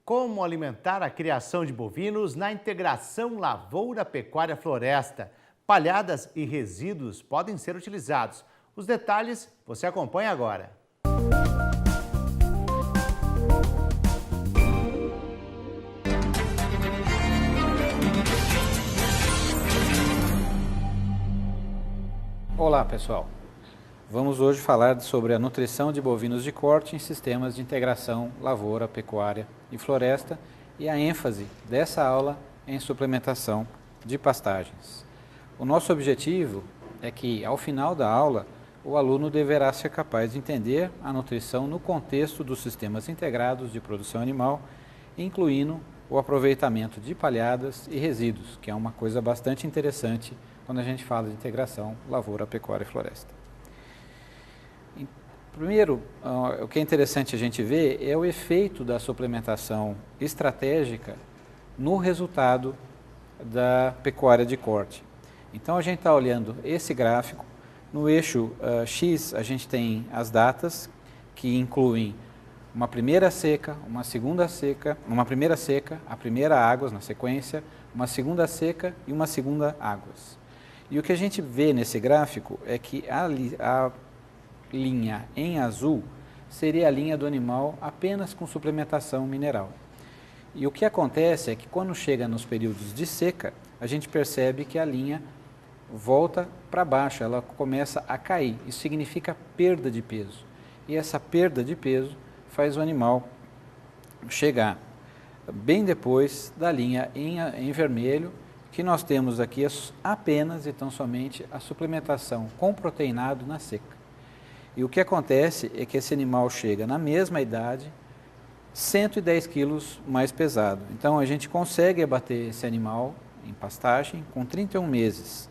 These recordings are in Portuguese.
Como alimentar a criação de bovinos na integração lavoura-pecuária-floresta. Palhadas e resíduos podem ser utilizados. Os detalhes você acompanha agora. Olá pessoal, vamos hoje falar sobre a nutrição de bovinos de corte em sistemas de integração lavoura, pecuária e floresta e a ênfase dessa aula em suplementação de pastagens. O nosso objetivo é que ao final da aula o aluno deverá ser capaz de entender a nutrição no contexto dos sistemas integrados de produção animal, incluindo o aproveitamento de palhadas e resíduos, que é uma coisa bastante interessante quando a gente fala de integração lavoura, pecuária e floresta. Primeiro, o que é interessante a gente ver é o efeito da suplementação estratégica no resultado da pecuária de corte. Então a gente está olhando esse gráfico, no eixo X a gente tem as datas que incluem uma primeira seca, uma segunda seca, uma primeira seca, a primeira águas na sequência, uma segunda seca e uma segunda águas. E o que a gente vê nesse gráfico é que a linha em azul seria a linha do animal apenas com suplementação mineral. E o que acontece é que quando chega nos períodos de seca, a gente percebe que a linha volta para baixo, ela começa a cair. Isso significa perda de peso. E essa perda de peso faz o animal chegar bem depois da linha em vermelho, que nós temos aqui apenas e tão somente a suplementação com proteinado na seca. E o que acontece é que esse animal chega na mesma idade, 110 quilos mais pesado. Então a gente consegue abater esse animal em pastagem com 31 meses.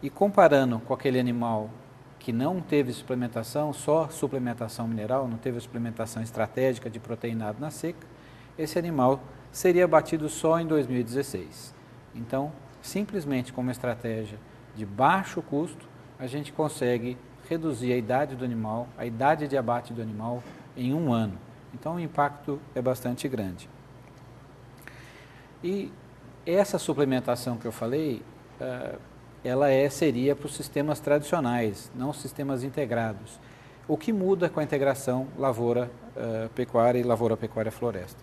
E comparando com aquele animal que não teve suplementação, só suplementação mineral, não teve a suplementação estratégica de proteinado na seca, esse animal seria abatido só em 2016. Então, simplesmente com uma estratégia de baixo custo, a gente consegue reduzir a idade do animal, a idade de abate do animal em um ano. Então, o impacto é bastante grande. E essa suplementação que eu falei, ela seria para os sistemas tradicionais, não sistemas integrados. O que muda com a integração lavoura-pecuária e lavoura-pecuária-floresta?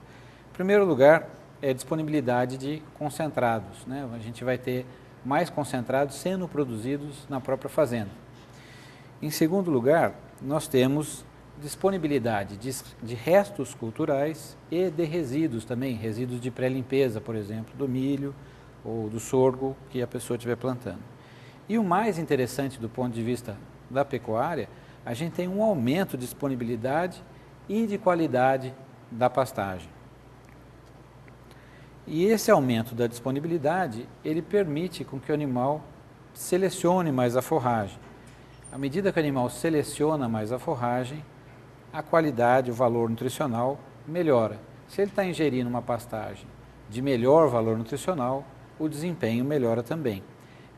Em primeiro lugar, é a disponibilidade de concentrados, né? A gente vai ter mais concentrados sendo produzidos na própria fazenda. Em segundo lugar, nós temos disponibilidade de restos culturais e de resíduos também, resíduos de pré-limpeza, por exemplo, do milho ou do sorgo que a pessoa estiver plantando. E o mais interessante do ponto de vista da pecuária, a gente tem um aumento de disponibilidade e de qualidade da pastagem. E esse aumento da disponibilidade, ele permite com que o animal selecione mais a forragem. À medida que o animal seleciona mais a forragem, a qualidade, o valor nutricional melhora. Se ele está ingerindo uma pastagem de melhor valor nutricional, o desempenho melhora também.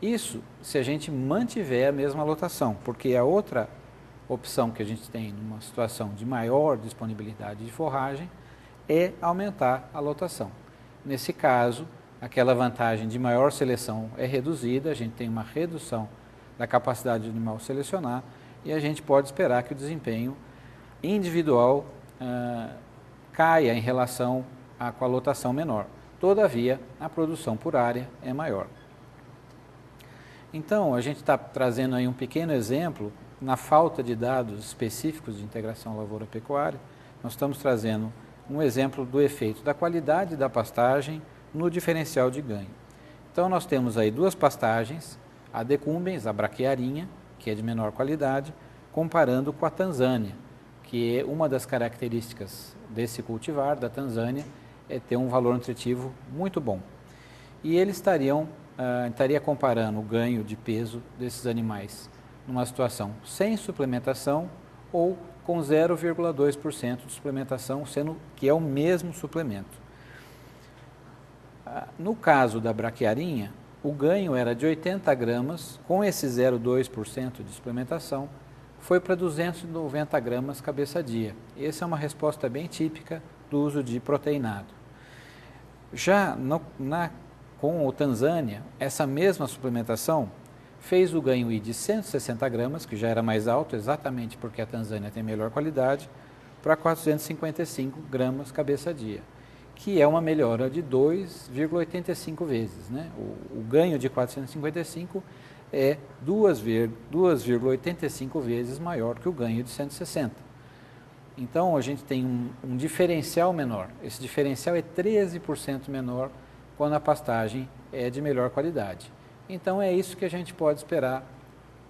Isso se a gente mantiver a mesma lotação, porque a outra opção que a gente tem numa situação de maior disponibilidade de forragem é aumentar a lotação. Nesse caso, aquela vantagem de maior seleção é reduzida, a gente tem uma redução da capacidade do animal selecionar e a gente pode esperar que o desempenho individual caia em relação com a lotação menor. Todavia, a produção por área é maior. Então, a gente está trazendo aí um pequeno exemplo, na falta de dados específicos de integração lavoura-pecuária, nós estamos trazendo um exemplo do efeito da qualidade da pastagem no diferencial de ganho. Então, nós temos aí duas pastagens, a decumbens, a braquiarinha, que é de menor qualidade, comparando com a Tanzânia, que é uma das características desse cultivar, da Tanzânia, é ter um valor nutritivo muito bom. E eles estaria comparando o ganho de peso desses animais numa situação sem suplementação ou com 0,2% de suplementação, sendo que é o mesmo suplemento. No caso da braquiarinha, o ganho era de 80 gramas, com esse 0,2% de suplementação, foi para 290 gramas cabeça dia. Essa é uma resposta bem típica do uso de proteinado. Já com o Tanzânia, essa mesma suplementação fez o ganho ir de 160 gramas, que já era mais alto, exatamente porque a Tanzânia tem melhor qualidade, para 455 gramas cabeça dia, que é uma melhora de 2,85 vezes. Né? O ganho de 455 é 2,85 vezes maior que o ganho de 160. Então, a gente tem um diferencial menor. Esse diferencial é 13% menor quando a pastagem é de melhor qualidade. Então, é isso que a gente pode esperar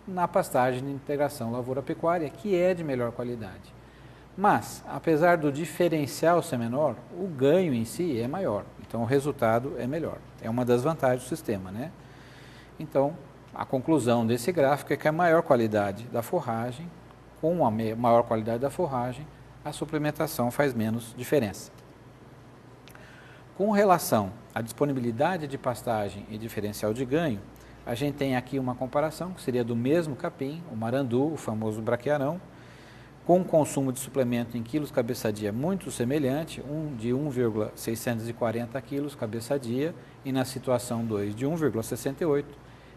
na pastagem de integração lavoura-pecuária, que é de melhor qualidade. Mas, apesar do diferencial ser menor, o ganho em si é maior. Então, o resultado é melhor. É uma das vantagens do sistema, né? Então, a conclusão desse gráfico é que a maior qualidade da forragem, com a maior qualidade da forragem, a suplementação faz menos diferença. Com relação à disponibilidade de pastagem e diferencial de ganho, a gente tem aqui uma comparação que seria do mesmo capim, o marandu, o famoso braquiarão, com consumo de suplemento em quilos cabeça dia muito semelhante, de 1,640 quilos cabeça dia e na situação 2 de 1,68,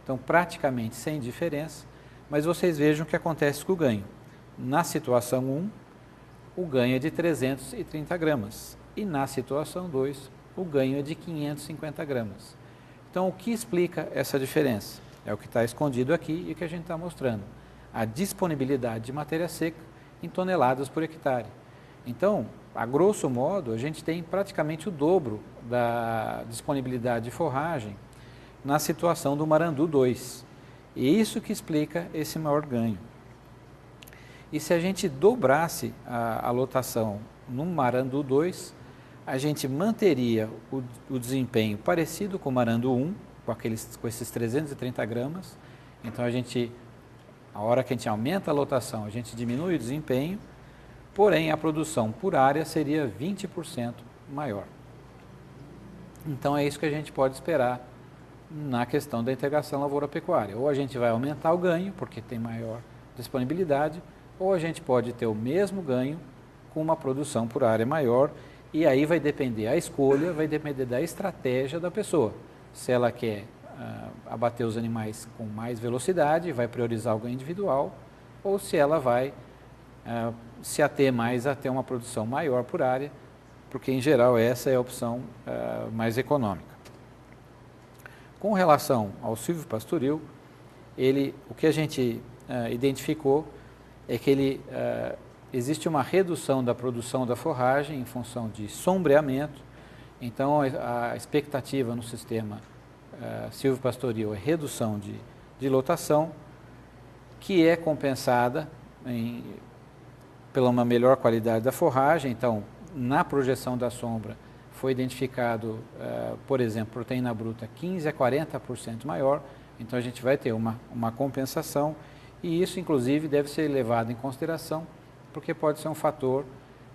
então praticamente sem diferença, mas vocês vejam o que acontece com o ganho. Na situação 1, o ganho é de 330 gramas e na situação 2, o ganho é de 550 gramas. Então, o que explica essa diferença? É o que está escondido aqui e que a gente está mostrando. A disponibilidade de matéria seca em toneladas por hectare. Então, a grosso modo, a gente tem praticamente o dobro da disponibilidade de forragem na situação do Marandu 2. E isso que explica esse maior ganho. E se a gente dobrasse a lotação no Marandu 2, a gente manteria o desempenho parecido com o Marandu 1, com esses 330 gramas. Então, a hora que a gente aumenta a lotação, a gente diminui o desempenho, porém a produção por área seria 20% maior. Então é isso que a gente pode esperar na questão da integração lavoura-pecuária. Ou a gente vai aumentar o ganho, porque tem maior disponibilidade, ou a gente pode ter o mesmo ganho com uma produção por área maior, e aí vai depender a escolha, vai depender da estratégia da pessoa. Se ela quer abater os animais com mais velocidade, vai priorizar o ganho individual, ou se ela vai se ater mais a ter uma produção maior por área, porque em geral essa é a opção mais econômica. Com relação ao silvopastoril, o que a gente identificou é que existe uma redução da produção da forragem em função de sombreamento, então a expectativa no sistema silvopastoril é redução de lotação, que é compensada pela uma melhor qualidade da forragem. Então, na projeção da sombra, foi identificado, por exemplo, proteína bruta 15% a 40% maior, então a gente vai ter uma compensação, e isso, inclusive, deve ser levado em consideração, porque pode ser um fator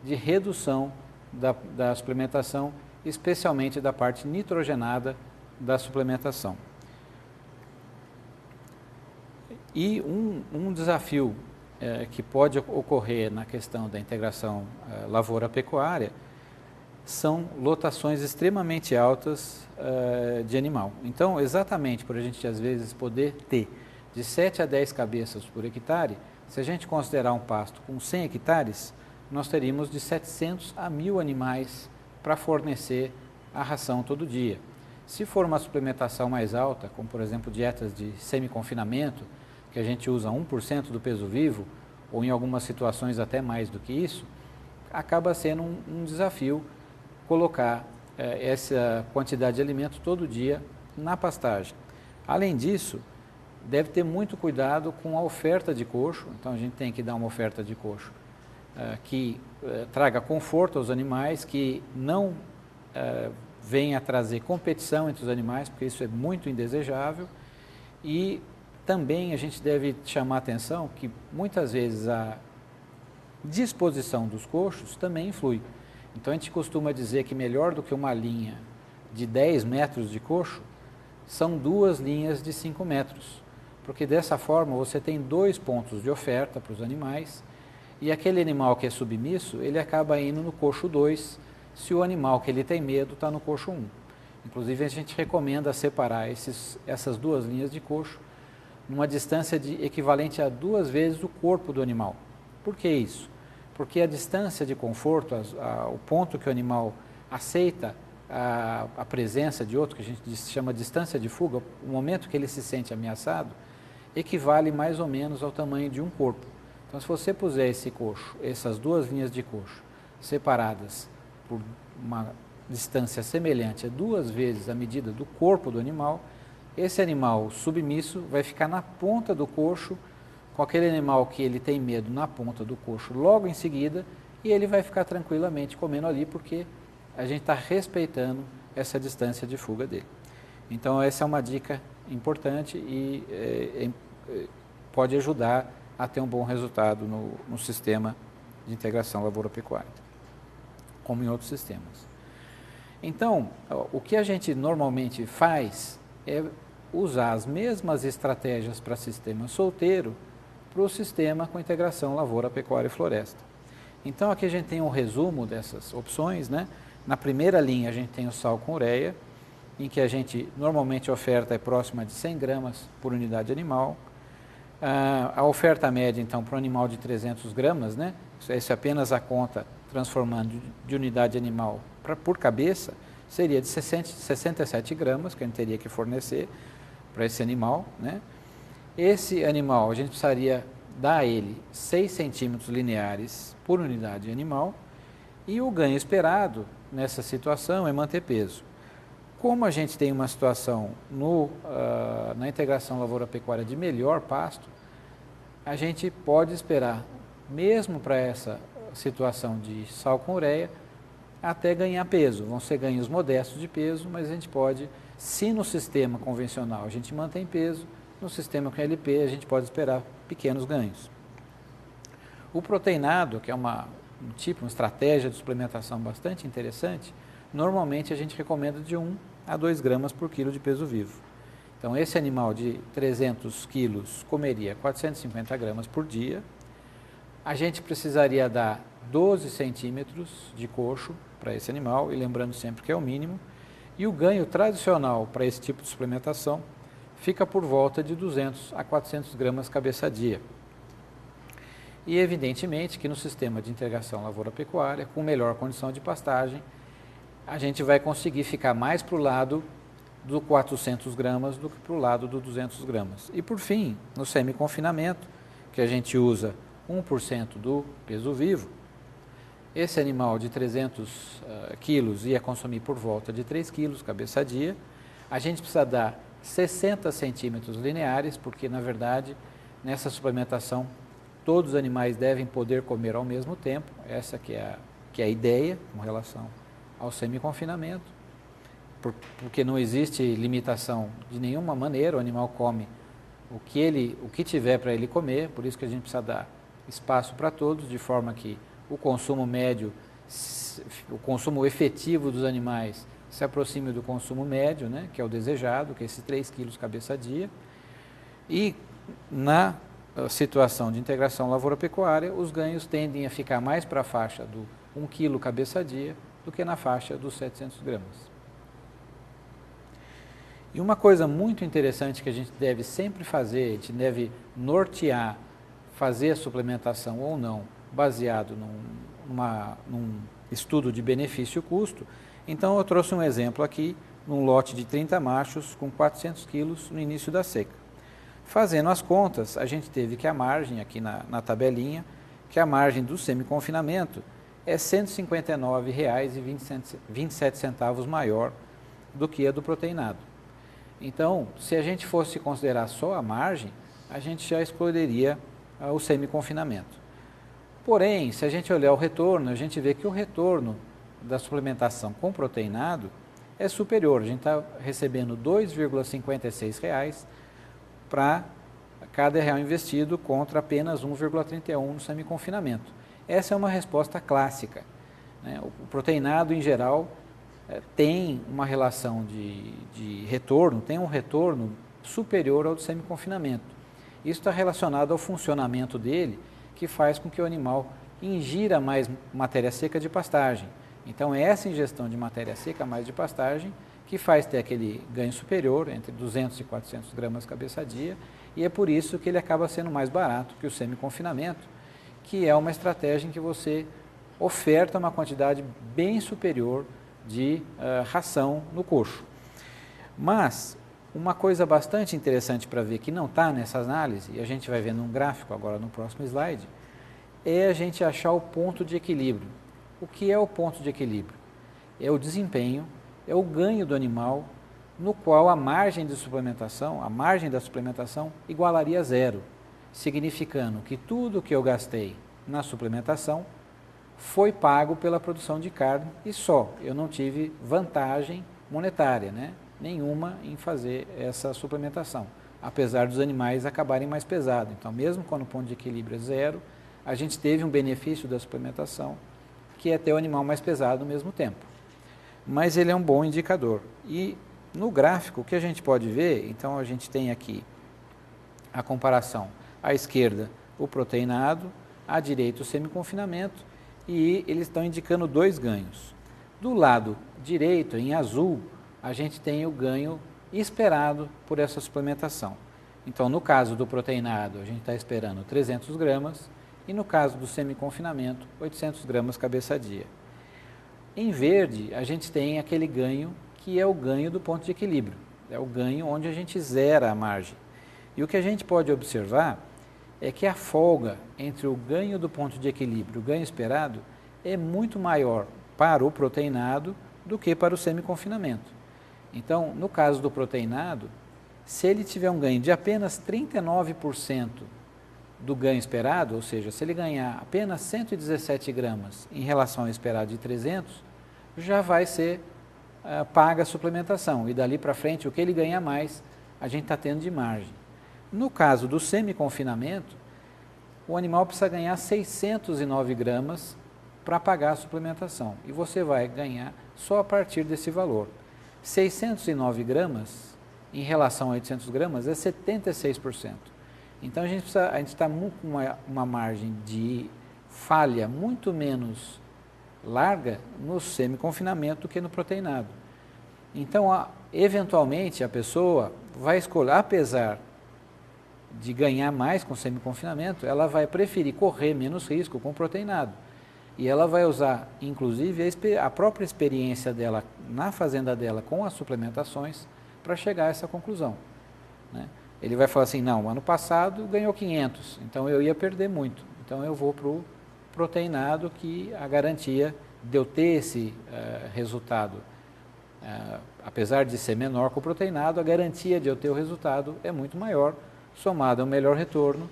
de redução da suplementação, especialmente da parte nitrogenada da suplementação. E um desafio que pode ocorrer na questão da integração lavoura-pecuária são lotações extremamente altas de animal. Então, exatamente por a gente às vezes poder ter de 7 a 10 cabeças por hectare, se a gente considerar um pasto com 100 hectares, nós teríamos de 700 a 1.000 animais para fornecer a ração todo dia. Se for uma suplementação mais alta, como por exemplo dietas de semi-confinamento, que a gente usa 1% do peso vivo, ou em algumas situações até mais do que isso, acaba sendo um desafio colocar essa quantidade de alimento todo dia na pastagem. Além disso, deve ter muito cuidado com a oferta de coxo, então a gente tem que dar uma oferta de coxo que traga conforto aos animais, que não venha a trazer competição entre os animais, porque isso é muito indesejável, e também a gente deve chamar a atenção que muitas vezes a disposição dos coxos também influi. Então a gente costuma dizer que melhor do que uma linha de 10 metros de coxo, são 2 linhas de 5 metros, porque dessa forma você tem 2 pontos de oferta para os animais, e aquele animal que é submisso, ele acaba indo no coxo 2, se o animal que ele tem medo está no coxo 1. Inclusive, a gente recomenda separar essas duas linhas de coxo numa distância equivalente a 2 vezes o corpo do animal. Por que isso? Porque a distância de conforto, o ponto que o animal aceita a presença de outro, que a gente chama de distância de fuga, o momento que ele se sente ameaçado, equivale mais ou menos ao tamanho de um corpo. Então, se você puser esse coxo, essas duas linhas de coxo, separadas por uma distância semelhante a 2 vezes a medida do corpo do animal, esse animal submisso vai ficar na ponta do coxo, com aquele animal que ele tem medo na ponta do coxo logo em seguida, e ele vai ficar tranquilamente comendo ali, porque a gente está respeitando essa distância de fuga dele. Então, essa é uma dica importante e pode ajudar a ter um bom resultado no sistema de integração lavoura-pecuária, como em outros sistemas. Então, o que a gente normalmente faz é usar as mesmas estratégias para sistema solteiro para o sistema com integração lavoura, pecuária e floresta. Então, aqui a gente tem um resumo dessas opções, né? Na primeira linha a gente tem o sal com ureia, em que a gente normalmente a oferta é próxima de 100 gramas por unidade animal. A oferta média, então, para um animal de 300 gramas, né? Isso é apenas a conta transformando de unidade animal por cabeça, seria de 67 gramas que a gente teria que fornecer para esse animal, né? Esse animal, a gente precisaria dar a ele 6 centímetros lineares por unidade animal, e o ganho esperado nessa situação é manter peso. Como a gente tem uma situação na integração lavoura-pecuária de melhor pasto, a gente pode esperar, mesmo para essa situação de sal com ureia, até ganhar peso. Vão ser ganhos modestos de peso, mas a gente pode, se no sistema convencional a gente mantém peso, no sistema com LP a gente pode esperar pequenos ganhos. O proteinado, que é uma estratégia de suplementação bastante interessante, normalmente a gente recomenda de 1 a 2 gramas por quilo de peso vivo. Então, esse animal de 300 quilos comeria 450 gramas por dia. A gente precisaria dar 12 centímetros de coxo para esse animal, e lembrando sempre que é o mínimo. E o ganho tradicional para esse tipo de suplementação fica por volta de 200 a 400 gramas cabeça dia. E evidentemente que no sistema de integração lavoura-pecuária, com melhor condição de pastagem, a gente vai conseguir ficar mais para o lado do 400 gramas do que para o lado do 200 gramas. E por fim, no semi-confinamento, que a gente usa 1% do peso vivo, esse animal de 300 quilos ia consumir por volta de 3 quilos cabeça dia. A gente precisa dar 60 centímetros lineares, porque na verdade, nessa suplementação, todos os animais devem poder comer ao mesmo tempo. Essa que é a ideia com relação ao semi-confinamento, porque não existe limitação de nenhuma maneira, o animal come o que tiver para ele comer, por isso que a gente precisa dar espaço para todos, de forma que o consumo médio, o consumo efetivo dos animais se aproxime do consumo médio, né, que é o desejado, que é esses 3 quilos cabeça dia. E na situação de integração lavoura-pecuária, os ganhos tendem a ficar mais para a faixa do 1 quilo cabeça dia do que na faixa dos 700 gramas. E uma coisa muito interessante que a gente deve sempre fazer, a gente deve nortear, fazer a suplementação ou não, baseado num estudo de benefício-custo. Então, eu trouxe um exemplo aqui, num lote de 30 machos com 400 quilos no início da seca. Fazendo as contas, a gente teve que a margem, aqui na tabelinha, que a margem do semi-confinamento é R$ 159,27 maior do que a do proteinado. Então, se a gente fosse considerar só a margem, a gente já excluiria o semi-confinamento. Porém, se a gente olhar o retorno, a gente vê que o retorno da suplementação com proteinado é superior. A gente está recebendo R$ 2,56 para cada real investido contra apenas 1,31 no semi-confinamento. Essa é uma resposta clássica, né? O proteinado, em geral, tem uma relação de retorno, tem um retorno superior ao do semi-confinamento. Isso está relacionado ao funcionamento dele, que faz com que o animal ingira mais matéria seca de pastagem. Então, é essa ingestão de matéria seca mais de pastagem que faz ter aquele ganho superior, entre 200 e 400 gramas cabeça dia, e é por isso que ele acaba sendo mais barato que o semi-confinamento, que é uma estratégia em que você oferta uma quantidade bem superior de ração no coxo. Mas, uma coisa bastante interessante para ver que não está nessa análise, e a gente vai ver num gráfico agora no próximo slide, é a gente achar o ponto de equilíbrio. O que é o ponto de equilíbrio? É o desempenho, é o ganho do animal, no qual a margem da suplementação igualaria a zero, significando que tudo que eu gastei na suplementação foi pago pela produção de carne e só, eu não tive vantagem monetária, nenhuma em fazer essa suplementação, apesar dos animais acabarem mais pesados. Então, mesmo quando o ponto de equilíbrio é zero, a gente teve um benefício da suplementação, que é ter o animal mais pesado ao mesmo tempo. Mas ele é um bom indicador. E no gráfico, o que a gente pode ver, então a gente tem aqui a comparação, à esquerda o proteinado, à direita o semi-confinamento, e eles estão indicando dois ganhos. Do lado direito, em azul, a gente tem o ganho esperado por essa suplementação. Então, no caso do proteinado, a gente está esperando 300 gramas, e no caso do semi-confinamento, 800 gramas cabeça dia. Em verde, a gente tem aquele ganho que é o ganho do ponto de equilíbrio, é o ganho onde a gente zera a margem. E o que a gente pode observar é que a folga entre o ganho do ponto de equilíbrio e o ganho esperado é muito maior para o proteinado do que para o semi-confinamento. Então, no caso do proteinado, se ele tiver um ganho de apenas 39% do ganho esperado, ou seja, se ele ganhar apenas 117 gramas em relação ao esperado de 300, já vai ser paga a suplementação. E dali para frente, o que ele ganha mais, a gente está tendo de margem. No caso do semi-confinamento, o animal precisa ganhar 609 gramas para pagar a suplementação. E você vai ganhar só a partir desse valor. 609 gramas em relação a 800 gramas é 76%. Então a gente está com uma margem de falha muito menos larga no semi-confinamento do que no proteinado. Então, eventualmente, a pessoa vai escolher, apesar de ganhar mais com semi-confinamento, ela vai preferir correr menos risco com proteinado. E ela vai usar, inclusive, a própria experiência dela na fazenda dela com as suplementações para chegar a essa conclusão, Ele vai falar assim, não, ano passado ganhou 500, então eu ia perder muito. Então eu vou para o proteinado, que a garantia de eu ter esse resultado, apesar de ser menor que o proteinado, a garantia de eu ter o resultado é muito maior, somado ao melhor retorno,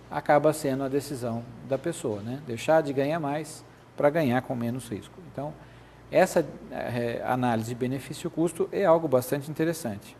acaba sendo a decisão da pessoa, Deixar de ganhar mais para ganhar com menos risco. Então, essa análise de benefício-custo é algo bastante interessante.